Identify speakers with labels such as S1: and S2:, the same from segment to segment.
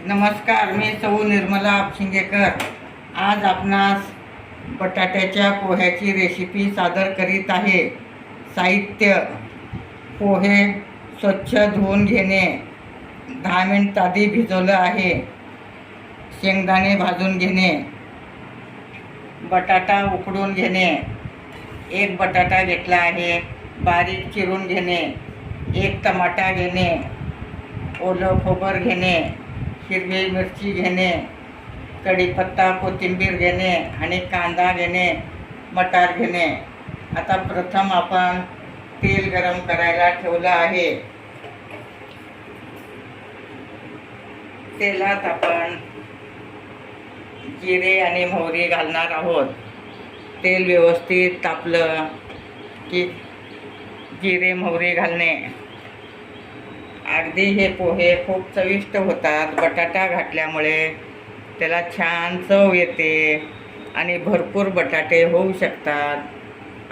S1: नमस्कार, मी सौ निर्मला आपशिंगेकर. आज आपणास बटाट्याच्या पोह्याची रेसिपी सादर करीत आहे. साहित्य: पोहे स्वच्छ धुवून घेणे, 10 मिनिट आधी भिजवलं आहे. शेंगदाणे भाजून घेणे, बटाटा उकडून घेणे. एक बटाटा घेतला आहे, बारीक चिरून घेणे. एक टमाटा घेणे, ओलं खोबर घेणे, हिरवी मिरची घेणे, कढीपत्ता कोथिंबीर घेणे आणि कांदा घेणे, मटार घेणे. आता प्रथम आपण तेल गरम करायला ठेवलं आहे. तेलात आपण जिरे आणि मोहरी घालणार आहोत. तेल व्यवस्थित तापलं की जिरे मोहरी घालणे. अगदी हे पोहे खूप चविष्ट होतात. बटाटा घातल्यामुळे त्याला छान चव येते आणि भरपूर बटाटे होऊ शकतात.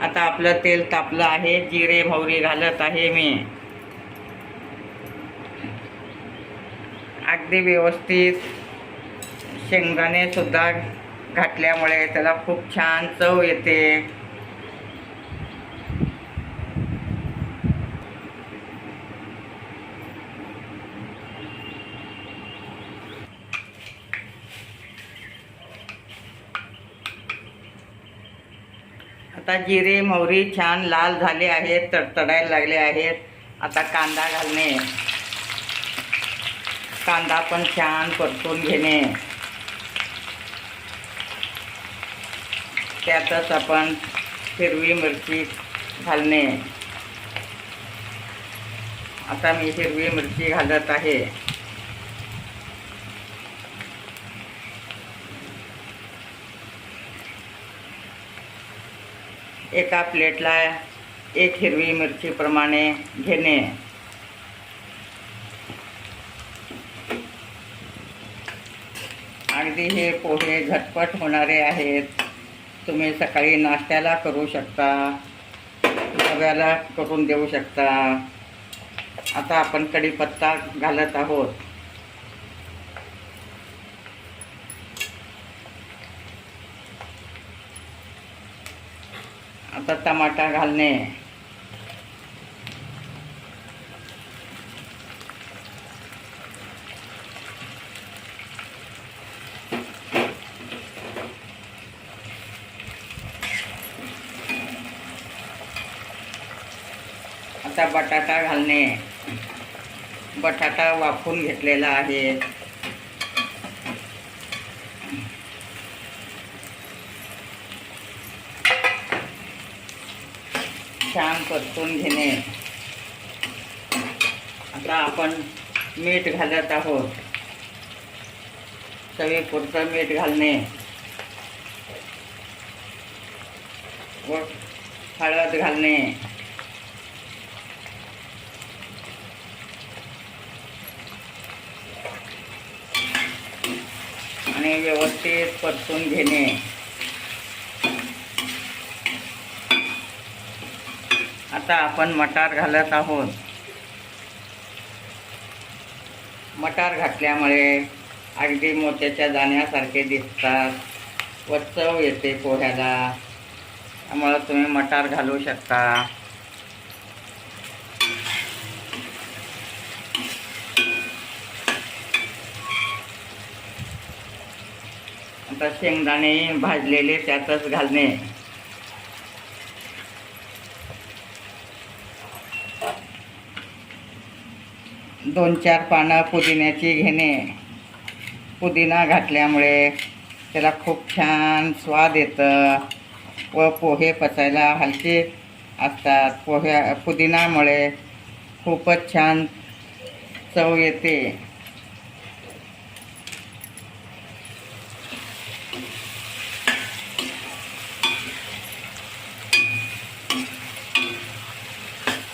S1: आता आपलं तेल तापलं आहे, जिरे मोहरी घालत आहे मी. अगदी व्यवस्थित शेंगदाणे सुद्धा घातल्यामुळे त्याला खूप छान चव येते. आता जिरे मोहरी छान लाल झाले आहेत, तडतडायला लागले आहेत. आता कांदा घालणे. कांदा पण छान परतून घेणे. त्यातच आपण हिरवी मिरची घालणे. आता मी हिरवी मिरची घालत आहे. एका प्लेटला एक हिरवी मिरची प्रमाणे घेणे. अगदी हे पोहे झटपट होणारे आहेत. तुम्ही सकाळी नाश्त्याला करू शकता, डब्याला करून देऊ शकता. आता आपण कढीपत्ता घालत आहोत. आता टमाटा घालणे. आता बटाटा घालणे. बटाटा वाफवून घेतलेला आहे. छान परतून घेणे. आता आपण मीठ घालत आहोत. चवीपुरतं मीठ घालणे व हळद घालणे. आणि व्यवस्थित परतून घेणे. आता आपण मटार घालत आहोत. मटार घातल्यामुळे अगदी मोत्याच्या दाण्यासारखे दिसतात व चव येते पोह्याला. त्यामुळे तुम्ही मटार घालू शकता. आता शेंगदाणे भाजलेले त्यातच घालणे. दोन चार पानं पुदिन्याची घेणे. पुदिना घातल्यामुळे त्याला खूप छान स्वाद येतं व पोहे पचायला हलके असतात. पुदिनामुळे खूपच छान चव येते.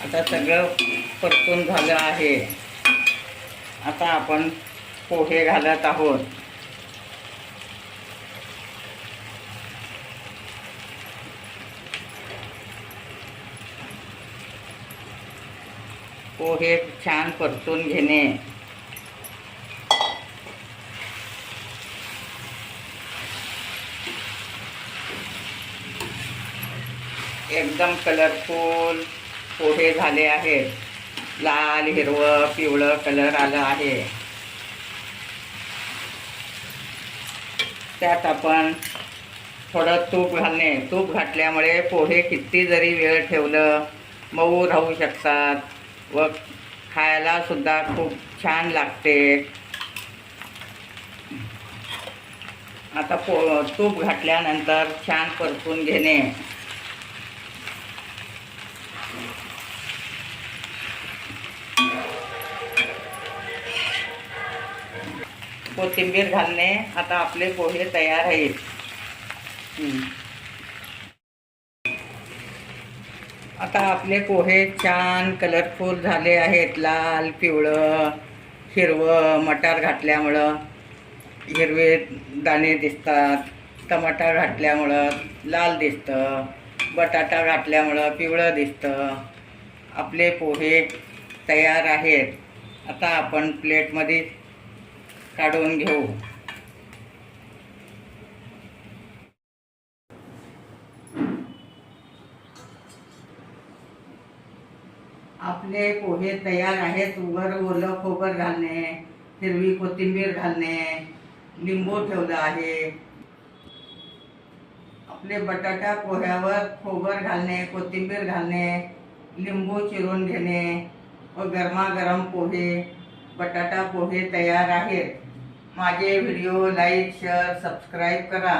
S1: आता सगळं परतून झालं आहे. आता आपण पोहे घालत आहोत. पोहे छान परतून घेणे. एकदम कलरफुल पोहे झाले आहेत. लाल, हिरवं, पिवळं कलर आलं आहे. त्यात आपण थोडं तूप घालणे. तूप घातल्यामुळे पोहे किती जरी वेळ ठेवलं मऊ राहू शकतात व खायला सुद्धा खूप छान लागते. आता तूप घातल्यानंतर छान परतून घेणे. कोथिंबीर घालणे. आता आपले पोहे तयार आहेत. आता आपले पोहे छान कलरफुल झाले आहेत. लाल, पिवळं, हिरवं मटार घातल्यामुळं हिरवे दाणे दिसतात. टमाटर घातल्यामुळं लाल दिसतं. बटाटा घातल्यामुळं पिवळं दिसतं. आपले पोहे तयार आहेत. आता आपण प्लेटमध्ये काढून घेऊ. आपले पोहे तयार आहेत. वर ओलं खोबर घालणे, हिरवी कोथिंबीर घालणे, लिंबू ठेवलं आहे. आपले बटाटा पोह्यावर खोबर घालणे, कोथिंबीर घालणे, लिंबू चिरून घेणे व गरमागरम पोहे, बटाटा पोहे तयार आहेत. माझे व्हिडिओ लाईक, शेअर, सबस्क्राईब करा.